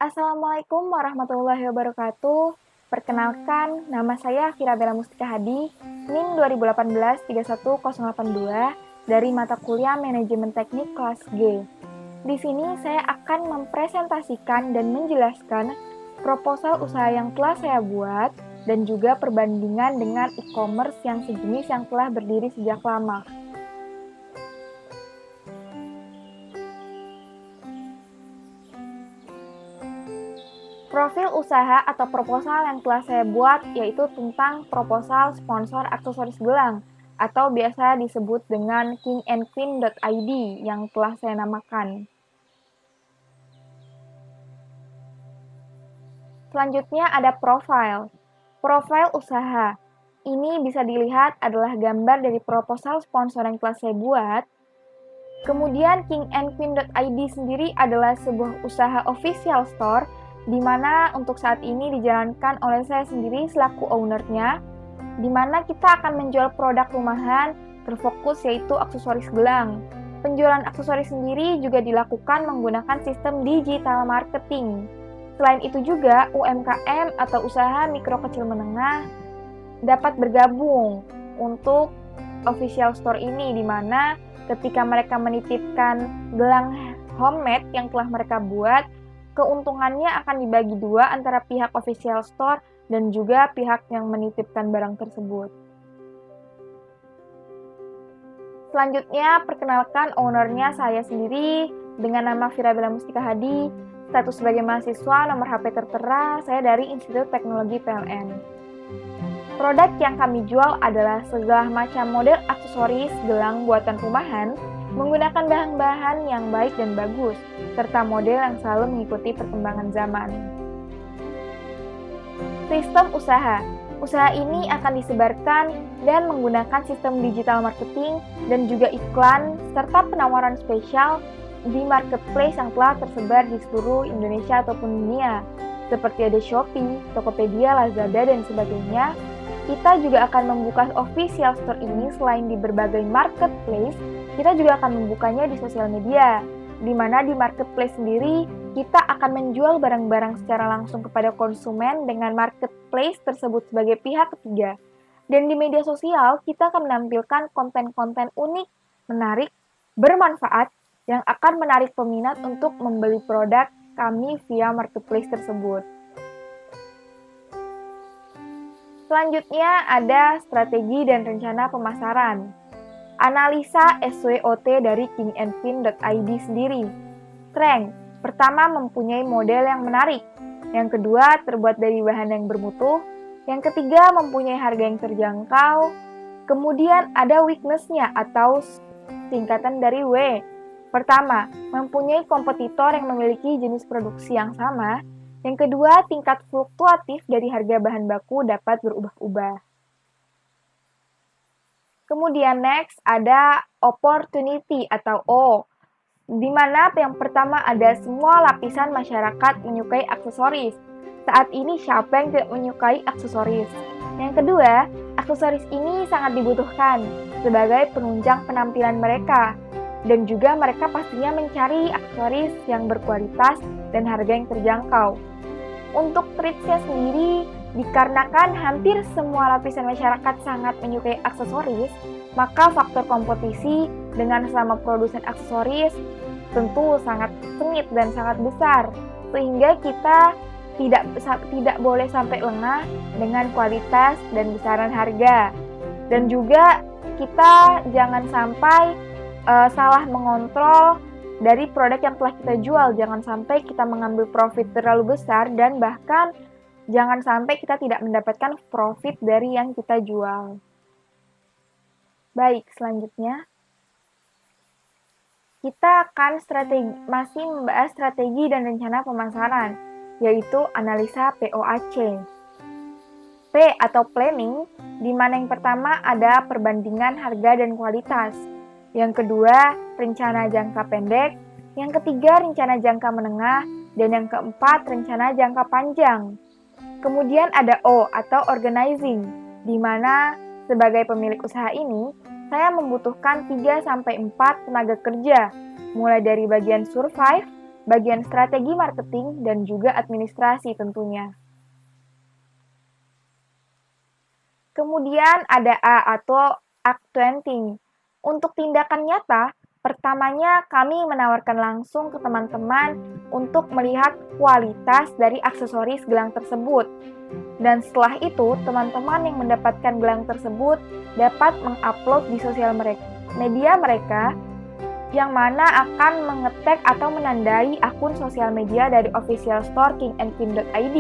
Assalamualaikum warahmatullahi wabarakatuh. Perkenalkan, nama saya Fira Bella Mustika Hadi, NIM 2018-31082 dari mata kuliah Manajemen Teknik kelas G. Di sini saya akan mempresentasikan dan menjelaskan proposal usaha yang telah saya buat dan juga perbandingan dengan e-commerce yang sejenis yang telah berdiri sejak lama. Profil usaha atau proposal yang telah saya buat yaitu tentang proposal sponsor aksesoris gelang atau biasa disebut dengan kingandqueen.id yang telah saya namakan. Selanjutnya ada profil. Profil usaha. Ini bisa dilihat adalah gambar dari proposal sponsor yang telah saya buat. Kemudian kingandqueen.id sendiri adalah sebuah usaha official store di mana untuk saat ini dijalankan oleh saya sendiri selaku ownernya, di mana kita akan menjual produk rumahan terfokus yaitu aksesoris gelang. Penjualan aksesoris sendiri juga dilakukan menggunakan sistem digital marketing. Selain itu juga UMKM atau usaha mikro kecil menengah dapat bergabung untuk official store ini, di mana ketika mereka menitipkan gelang homemade yang telah mereka buat, keuntungannya akan dibagi dua antara pihak official store dan juga pihak yang menitipkan barang tersebut. Selanjutnya, perkenalkan ownernya saya sendiri dengan nama Fira Bella Mustika Hadi, status sebagai mahasiswa, nomor HP tertera, saya dari Institut Teknologi PLN. Produk yang kami jual adalah segala macam model aksesoris gelang buatan rumahan menggunakan bahan-bahan yang baik dan bagus, serta model yang selalu mengikuti perkembangan zaman. Sistem usaha. Usaha ini akan disebarkan dan menggunakan sistem digital marketing dan juga iklan, serta penawaran spesial di marketplace yang telah tersebar di seluruh Indonesia ataupun dunia, seperti ada Shopee, Tokopedia, Lazada, dan sebagainya. Kita juga akan membuka official store ini selain di berbagai marketplace, kita juga akan membukanya di sosial media, di mana di marketplace sendiri kita akan menjual barang-barang secara langsung kepada konsumen dengan marketplace tersebut sebagai pihak ketiga. Dan di media sosial kita akan menampilkan konten-konten unik, menarik, bermanfaat yang akan menarik peminat untuk membeli produk kami via marketplace tersebut. Selanjutnya ada strategi dan rencana pemasaran. Analisa SWOT dari kingandqueen.id sendiri. Strength. Pertama, mempunyai model yang menarik. Yang kedua, terbuat dari bahan yang bermutu. Yang ketiga, mempunyai harga yang terjangkau. Kemudian ada weakness-nya atau singkatan dari W. Pertama, mempunyai kompetitor yang memiliki jenis produksi yang sama. Yang kedua, tingkat fluktuatif dari harga bahan baku dapat berubah-ubah. Kemudian next ada opportunity atau O, di mana yang pertama ada semua lapisan masyarakat menyukai aksesoris. Saat ini siapa yang tidak menyukai aksesoris? Yang kedua, aksesoris ini sangat dibutuhkan sebagai penunjang penampilan mereka. Dan juga mereka pastinya mencari aksesoris yang berkualitas dan harga yang terjangkau. Untuk treats-nya sendiri, dikarenakan hampir semua lapisan masyarakat sangat menyukai aksesoris, maka faktor kompetisi dengan sesama produsen aksesoris tentu sangat sengit dan sangat besar, sehingga kita tidak boleh sampai lengah dengan kualitas dan besaran harga. Dan juga kita jangan sampai salah mengontrol dari produk yang telah kita jual. Jangan sampai kita mengambil profit terlalu besar dan bahkan jangan sampai kita tidak mendapatkan profit dari yang kita jual. Baik, selanjutnya kita akan masih membahas strategi dan rencana pemasaran, yaitu analisa POAC. P atau planning, di mana yang pertama ada perbandingan harga dan kualitas. Yang kedua, rencana jangka pendek. Yang ketiga, rencana jangka menengah. Dan yang keempat, rencana jangka panjang. Kemudian ada O atau organizing, di mana sebagai pemilik usaha ini, saya membutuhkan 3-4 tenaga kerja, mulai dari bagian survive, bagian strategi marketing, dan juga administrasi tentunya. Kemudian ada A atau acquainting. Untuk tindakan nyata, pertamanya kami menawarkan langsung ke teman-teman untuk melihat kualitas dari aksesoris gelang tersebut. Dan setelah itu, teman-teman yang mendapatkan gelang tersebut dapat mengupload di sosial media mereka, yang mana akan mengetag atau menandai akun sosial media dari official store kingandqueen.id.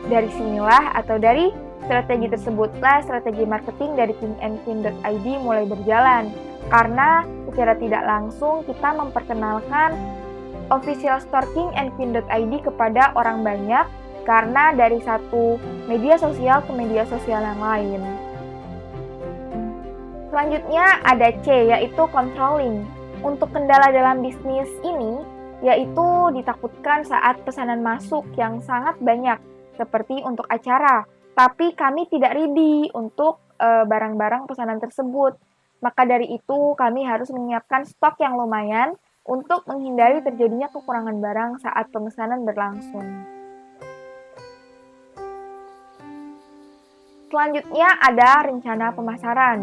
Dari sinilah atau dari strategi tersebutlah strategi marketing dari kingandqueen.id mulai berjalan. Karena secara tidak langsung kita memperkenalkan official store kingandqueen.id kepada orang banyak, karena dari satu media sosial ke media sosial yang lain. Selanjutnya ada C, yaitu controlling. Untuk kendala dalam bisnis ini, yaitu ditakutkan saat pesanan masuk yang sangat banyak, seperti untuk acara. Tapi kami tidak ready untuk barang-barang pesanan tersebut. Maka dari itu, kami harus menyiapkan stok yang lumayan untuk menghindari terjadinya kekurangan barang saat pemesanan berlangsung. Selanjutnya ada rencana pemasaran.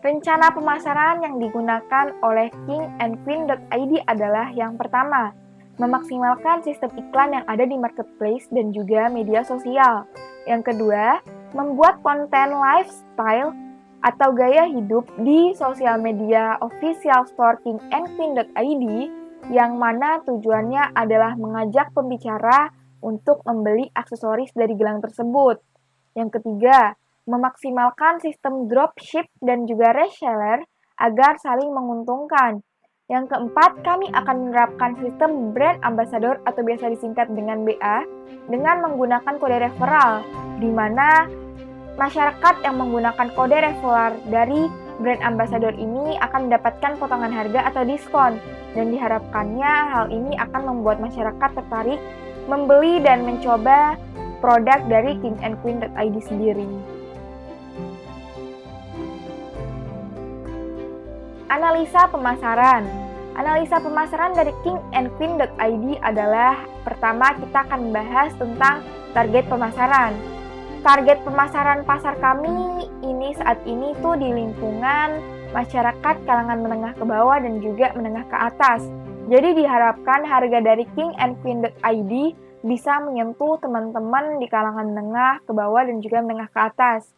Rencana pemasaran yang digunakan oleh kingandqueen.id adalah yang pertama, memaksimalkan sistem iklan yang ada di marketplace dan juga media sosial. Yang kedua, membuat konten lifestyle atau gaya hidup di sosial media official store kingandqueen.id, yang mana tujuannya adalah mengajak pembicara untuk membeli aksesoris dari gelang tersebut. Yang ketiga, memaksimalkan sistem dropship dan juga reseller agar saling menguntungkan. Yang keempat, kami akan menerapkan sistem brand ambassador atau biasa disingkat dengan BA dengan menggunakan kode referral, di mana masyarakat yang menggunakan kode referral dari brand ambassador ini akan mendapatkan potongan harga atau diskon, dan diharapkannya hal ini akan membuat masyarakat tertarik membeli dan mencoba produk dari kingandqueen.id sendiri. Analisa pemasaran. Analisa pemasaran dari kingandqueen.id adalah pertama kita akan membahas tentang target pemasaran. Target pemasaran pasar kami ini saat ini tuh di lingkungan masyarakat kalangan menengah ke bawah dan juga menengah ke atas. Jadi diharapkan harga dari kingandqueen.id bisa menyentuh teman-teman di kalangan menengah ke bawah dan juga menengah ke atas.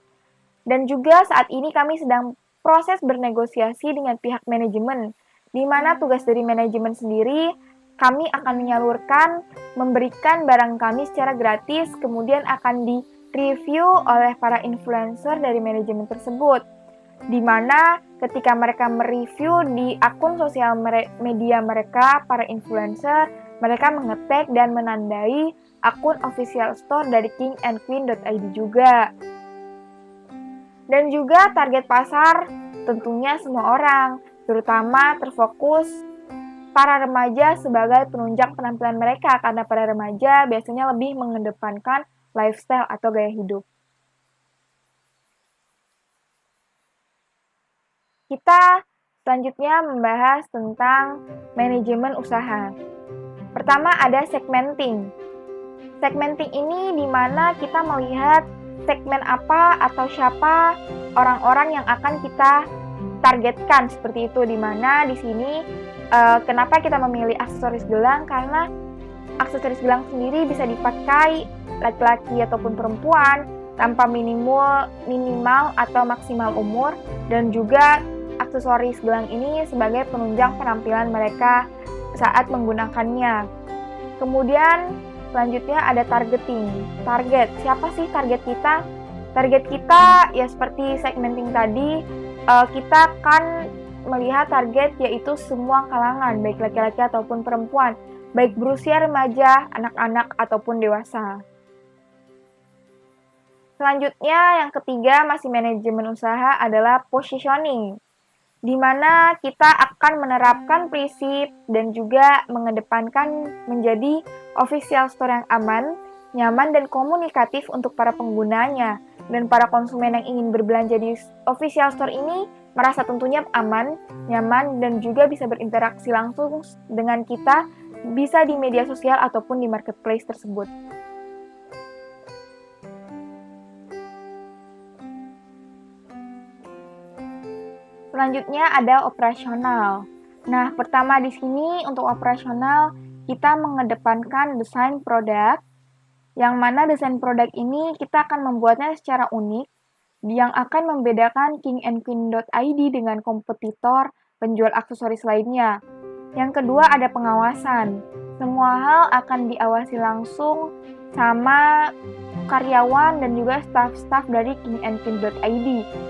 Dan juga saat ini kami sedang proses bernegosiasi dengan pihak manajemen, di mana tugas dari manajemen sendiri, kami akan menyalurkan, memberikan barang kami secara gratis, kemudian akan di-review oleh para influencer dari manajemen tersebut, di mana ketika mereka mereview di akun sosial media mereka, para influencer, mereka mengetag dan menandai akun official store dari kingandqueen.id juga. Dan juga target pasar tentunya semua orang, terutama terfokus para remaja sebagai penunjang penampilan mereka, karena para remaja biasanya lebih mengedepankan lifestyle atau gaya hidup. Kita selanjutnya membahas tentang manajemen usaha. Pertama ada segmenting. Segmenting ini di mana kita melihat segmen apa atau siapa orang-orang yang akan kita targetkan, seperti itu, di mana di sini kenapa kita memilih aksesoris gelang, karena aksesoris gelang sendiri bisa dipakai laki-laki ataupun perempuan tanpa minimal atau maksimal umur, dan juga aksesoris gelang ini sebagai penunjang penampilan mereka saat menggunakannya. Kemudian selanjutnya ada targeting. Target, siapa sih target kita? Target kita ya seperti segmenting tadi, kita akan melihat target yaitu semua kalangan, baik laki-laki ataupun perempuan, baik berusia remaja, anak-anak ataupun dewasa. Selanjutnya yang ketiga masih manajemen usaha adalah positioning, di mana kita akan menerapkan prinsip dan juga mengedepankan menjadi official store yang aman, nyaman, dan komunikatif untuk para penggunanya. Dan para konsumen yang ingin berbelanja di official store ini merasa tentunya aman, nyaman, dan juga bisa berinteraksi langsung dengan kita, bisa di media sosial ataupun di marketplace tersebut. Selanjutnya ada operasional. Nah, pertama di sini untuk operasional, kita mengedepankan desain produk, yang mana desain produk ini kita akan membuatnya secara unik, yang akan membedakan kingandqueen.id dengan kompetitor penjual aksesoris lainnya. Yang kedua ada pengawasan. Semua hal akan diawasi langsung sama karyawan dan juga staff-staff dari kingandqueen.id.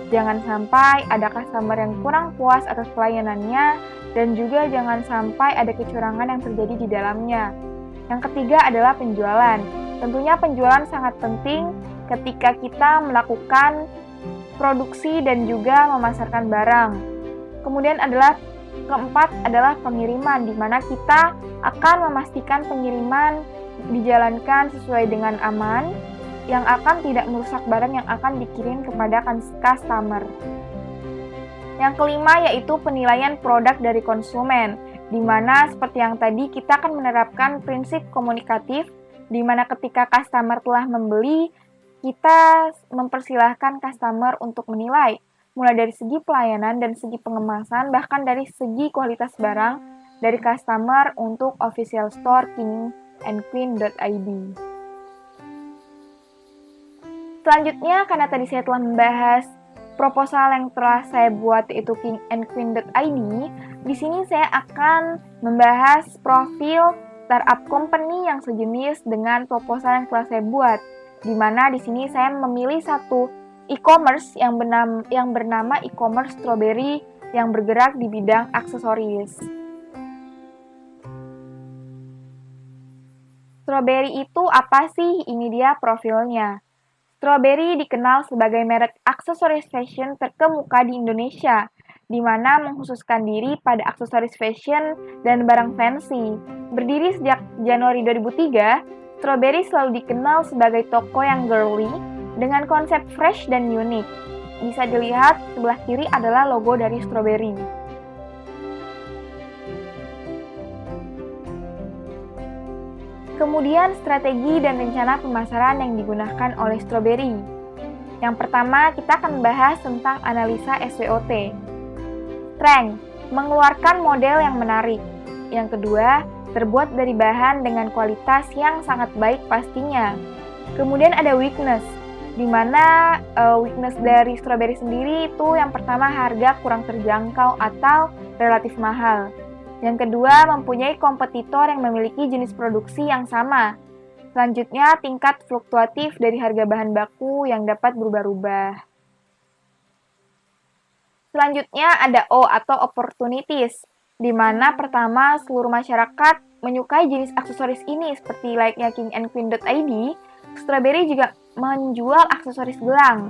Jangan sampai ada customer yang kurang puas atas pelayanannya dan juga jangan sampai ada kecurangan yang terjadi di dalamnya. Yang ketiga adalah penjualan. Tentunya penjualan sangat penting ketika kita melakukan produksi dan juga memasarkan barang. Kemudian keempat adalah pengiriman, di mana kita akan memastikan pengiriman dijalankan sesuai dengan aman, yang akan tidak merusak barang yang akan dikirim kepada customer. Yang kelima yaitu penilaian produk dari konsumen, di mana seperti yang tadi kita akan menerapkan prinsip komunikatif, di mana ketika customer telah membeli, kita mempersilahkan customer untuk menilai, mulai dari segi pelayanan dan segi pengemasan, bahkan dari segi kualitas barang dari customer untuk official store kingandqueen.id. Selanjutnya, karena tadi saya telah membahas proposal yang telah saya buat yaitu kingandqueen.id, di sini saya akan membahas profil startup company yang sejenis dengan proposal yang telah saya buat, di mana di sini saya memilih satu e-commerce yang bernama e-commerce Strawberry yang bergerak di bidang aksesoris. Strawberry itu apa sih? Ini dia profilnya. Strawberry dikenal sebagai merek aksesoris fashion terkemuka di Indonesia, di mana mengkhususkan diri pada aksesoris fashion dan barang fancy. Berdiri sejak Januari 2003, Strawberry selalu dikenal sebagai toko yang girly dengan konsep fresh dan unik. Bisa dilihat sebelah kiri adalah logo dari Strawberry. Kemudian strategi dan rencana pemasaran yang digunakan oleh Strawberry. Yang pertama, kita akan membahas tentang analisa SWOT. Strength, mengeluarkan model yang menarik. Yang kedua, terbuat dari bahan dengan kualitas yang sangat baik pastinya. Kemudian ada weakness, di mana weakness dari Strawberry sendiri itu yang pertama harga kurang terjangkau atau relatif mahal. Yang kedua, mempunyai kompetitor yang memiliki jenis produksi yang sama. Selanjutnya, tingkat fluktuatif dari harga bahan baku yang dapat berubah-ubah. Selanjutnya ada O atau opportunities, di mana pertama seluruh masyarakat menyukai jenis aksesoris ini seperti layaknya kingandqueen.id, Strawberry juga menjual aksesoris gelang.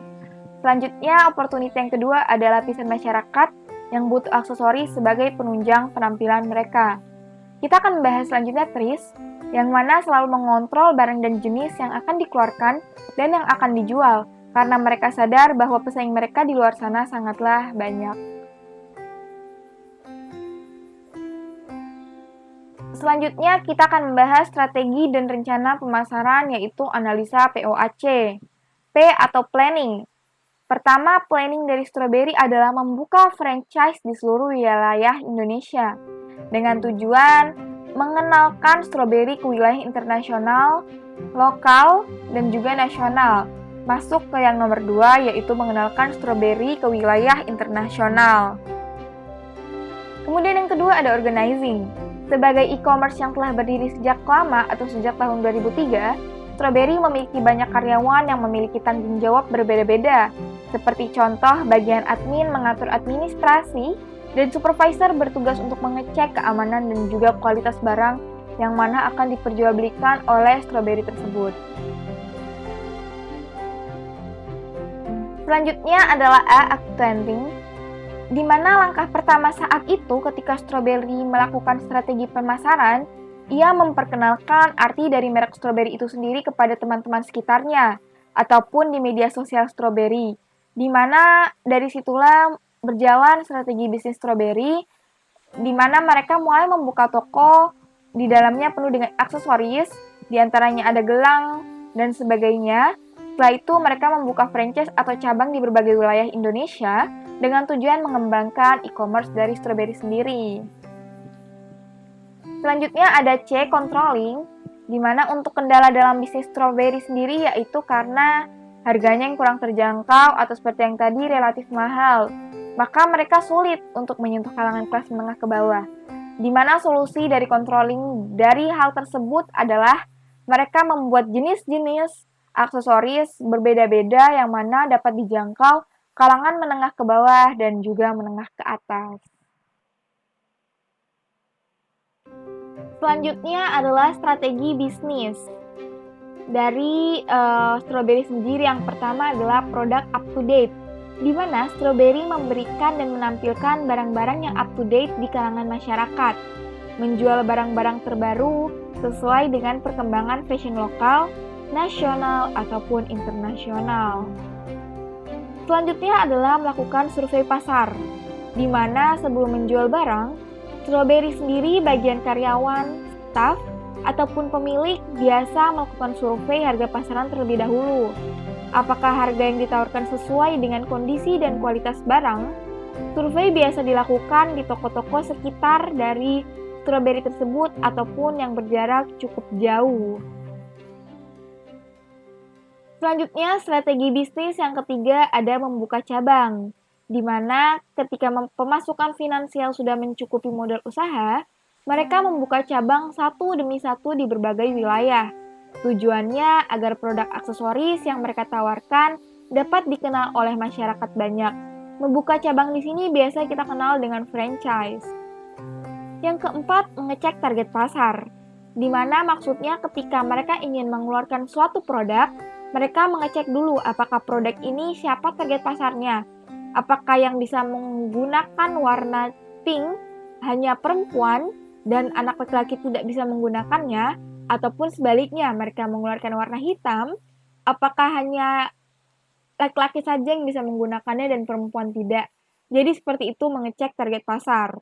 Selanjutnya, opportunity yang kedua ada lapisan masyarakat yang butuh aksesoris sebagai penunjang penampilan mereka. Kita akan membahas selanjutnya TRIS, yang mana selalu mengontrol barang dan jenis yang akan dikeluarkan dan yang akan dijual, karena mereka sadar bahwa pesaing mereka di luar sana sangatlah banyak. Selanjutnya, kita akan membahas strategi dan rencana pemasaran, yaitu analisa POAC. P atau planning. Pertama, planning dari Strawberry adalah membuka franchise di seluruh wilayah Indonesia dengan tujuan mengenalkan Strawberry ke wilayah internasional, lokal, dan juga nasional. Masuk ke yang nomor 2, yaitu mengenalkan Strawberry ke wilayah internasional. Kemudian yang kedua ada organizing. Sebagai e-commerce yang telah berdiri sejak lama atau sejak tahun 2003, Strawberry memiliki banyak karyawan yang memiliki tanggung jawab berbeda-beda, seperti contoh bagian admin mengatur administrasi, dan supervisor bertugas untuk mengecek keamanan dan juga kualitas barang yang mana akan diperjualbelikan oleh Strawberry tersebut. Selanjutnya adalah A, accounting, di mana langkah pertama saat itu ketika Strawberry melakukan strategi pemasaran, ia memperkenalkan arti dari merek Strawberry itu sendiri kepada teman-teman sekitarnya, ataupun di media sosial Strawberry, di mana dari situlah berjalan strategi bisnis strawberry, di mana mereka mulai membuka toko di dalamnya penuh dengan aksesoris, di antaranya ada gelang dan sebagainya. Setelah itu mereka membuka franchise atau cabang di berbagai wilayah Indonesia dengan tujuan mengembangkan e-commerce dari strawberry sendiri. Selanjutnya ada C, controlling, di mana untuk kendala dalam bisnis strawberry sendiri yaitu karena harganya yang kurang terjangkau atau seperti yang tadi relatif mahal, maka mereka sulit untuk menyentuh kalangan kelas menengah ke bawah. Di mana solusi dari controlling dari hal tersebut adalah mereka membuat jenis-jenis aksesoris berbeda-beda yang mana dapat dijangkau kalangan menengah ke bawah dan juga menengah ke atas. Selanjutnya adalah strategi bisnis. Dari strawberry sendiri yang pertama adalah produk up to date, di mana strawberry memberikan dan menampilkan barang-barang yang up to date di kalangan masyarakat, menjual barang-barang terbaru sesuai dengan perkembangan fashion lokal, nasional, ataupun internasional. Selanjutnya adalah melakukan survei pasar, di mana sebelum menjual barang, strawberry sendiri bagian karyawan, staf, ataupun pemilik biasa melakukan survei harga pasaran terlebih dahulu. Apakah harga yang ditawarkan sesuai dengan kondisi dan kualitas barang? Survei biasa dilakukan di toko-toko sekitar dari strawberry tersebut ataupun yang berjarak cukup jauh. Selanjutnya, strategi bisnis yang ketiga ada membuka cabang, di mana ketika pemasukan finansial sudah mencukupi modal usaha, mereka membuka cabang satu demi satu di berbagai wilayah. Tujuannya agar produk aksesoris yang mereka tawarkan dapat dikenal oleh masyarakat banyak. Membuka cabang di sini biasa kita kenal dengan franchise. Yang keempat, mengecek target pasar, di mana maksudnya ketika mereka ingin mengeluarkan suatu produk, mereka mengecek dulu apakah produk ini siapa target pasarnya. Apakah yang bisa menggunakan warna pink hanya perempuan dan anak laki-laki tidak bisa menggunakannya, ataupun sebaliknya mereka mengeluarkan warna hitam, apakah hanya laki-laki saja yang bisa menggunakannya dan perempuan tidak. Jadi seperti itu mengecek target pasar.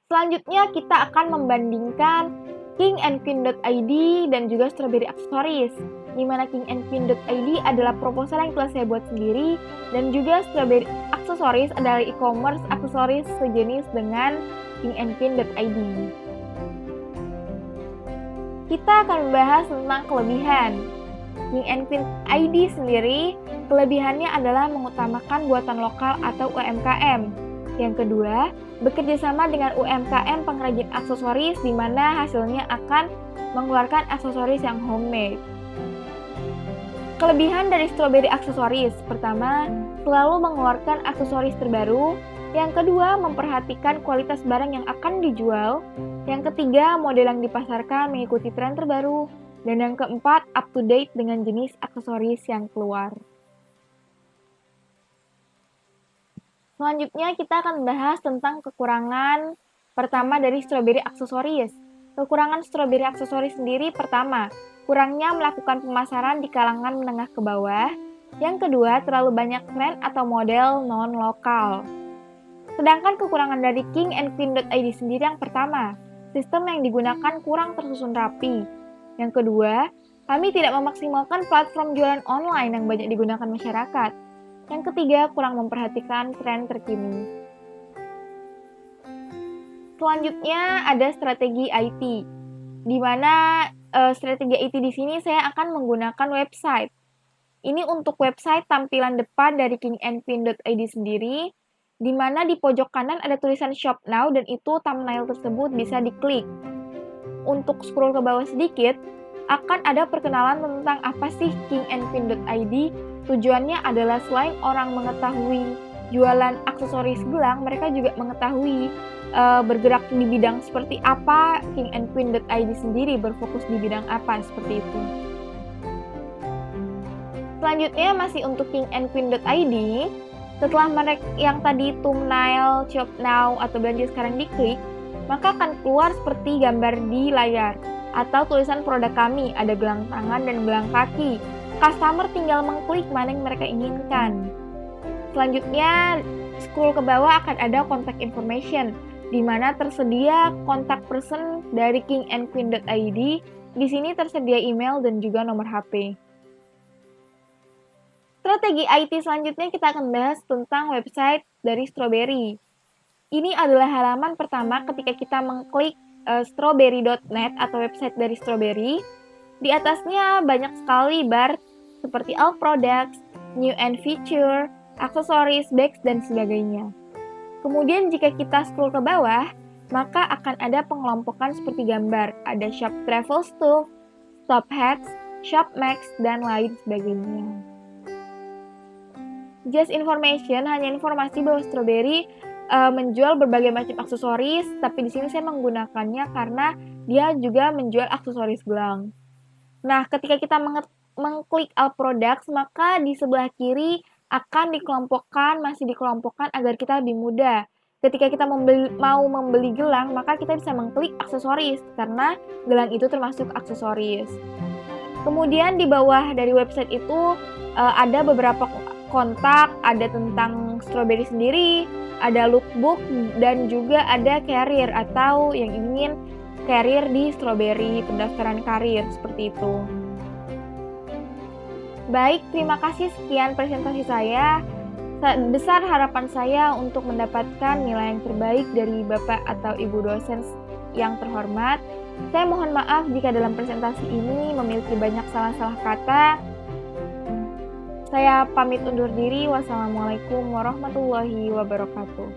Selanjutnya kita akan membandingkan kingandqueen.id dan juga strawberry accessories, di mana kingandqueen.id adalah proposal yang telah saya buat sendiri dan juga strawberry accessories adalah e-commerce aksesoris sejenis dengan kingandqueen.id. Kita akan membahas tentang kelebihan. Kingandqueen.id sendiri, kelebihannya adalah mengutamakan buatan lokal atau UMKM. Yang kedua, bekerja sama dengan UMKM pengrajin aksesoris di mana hasilnya akan mengeluarkan aksesoris yang homemade. Kelebihan dari strawberry aksesoris, pertama, selalu mengeluarkan aksesoris terbaru. Yang kedua, memperhatikan kualitas barang yang akan dijual. Yang ketiga, model yang dipasarkan mengikuti tren terbaru. Dan yang keempat, up to date dengan jenis aksesoris yang keluar. Selanjutnya kita akan membahas tentang kekurangan pertama dari strawberry aksesoris. Kekurangan strawberry aksesoris sendiri pertama, kurangnya melakukan pemasaran di kalangan menengah ke bawah. Yang kedua, terlalu banyak tren atau model non-lokal. Sedangkan kekurangan dari kingandqueen.id sendiri yang pertama, sistem yang digunakan kurang tersusun rapi. Yang kedua, kami tidak memaksimalkan platform jualan online yang banyak digunakan masyarakat. Yang ketiga, kurang memperhatikan tren terkini. Selanjutnya ada strategi IT, di mana strategi IT di sini saya akan menggunakan website. Ini untuk website tampilan depan dari kingandqueen.id sendiri, di mana di pojok kanan ada tulisan Shop Now dan itu thumbnail tersebut bisa diklik. Untuk scroll ke bawah sedikit, akan ada perkenalan tentang apa sih kingandqueen.id. Tujuannya adalah selain orang mengetahui jualan aksesoris gelang, mereka juga mengetahui bergerak di bidang seperti apa, kingandqueen.id sendiri berfokus di bidang apa, seperti itu. Selanjutnya masih untuk kingandqueen.id, setelah mereka yang tadi thumbnail, shop now, atau belanja sekarang diklik, maka akan keluar seperti gambar di layar, atau tulisan produk kami, ada gelang tangan dan gelang kaki. Customer tinggal mengklik mana yang mereka inginkan. Selanjutnya, scroll ke bawah akan ada contact information, di mana tersedia kontak person dari kingandqueen.id. Di sini tersedia email dan juga nomor HP. Strategi IT selanjutnya kita akan bahas tentang website dari Strawberry. Ini adalah halaman pertama ketika kita mengklik strawberry.net atau website dari Strawberry. Di atasnya banyak sekali bar seperti all products, new and feature, aksesoris, bags, dan sebagainya. Kemudian jika kita scroll ke bawah, maka akan ada pengelompokan seperti gambar. Ada shop travel stuff, top hats, shop max, dan lain sebagainya. Just information, hanya informasi bahwa Strawberry menjual berbagai macam aksesoris, tapi di sini saya menggunakannya karena dia juga menjual aksesoris gelang. Nah, ketika kita mengklik all products, maka di sebelah kiri akan masih dikelompokkan agar kita lebih mudah. Ketika kita mau membeli gelang, maka kita bisa mengklik aksesoris, karena gelang itu termasuk aksesoris. Kemudian di bawah dari website itu ada beberapa kontak, ada tentang Strawberry sendiri, ada lookbook, dan juga ada career atau yang ingin career di Strawberry, pendaftaran karir, seperti itu. Baik, terima kasih, sekian presentasi saya. Besar harapan saya untuk mendapatkan nilai yang terbaik dari Bapak atau Ibu dosen yang terhormat. Saya mohon maaf jika dalam presentasi ini memiliki banyak salah-salah kata. Saya pamit undur diri. Wassalamualaikum warahmatullahi wabarakatuh.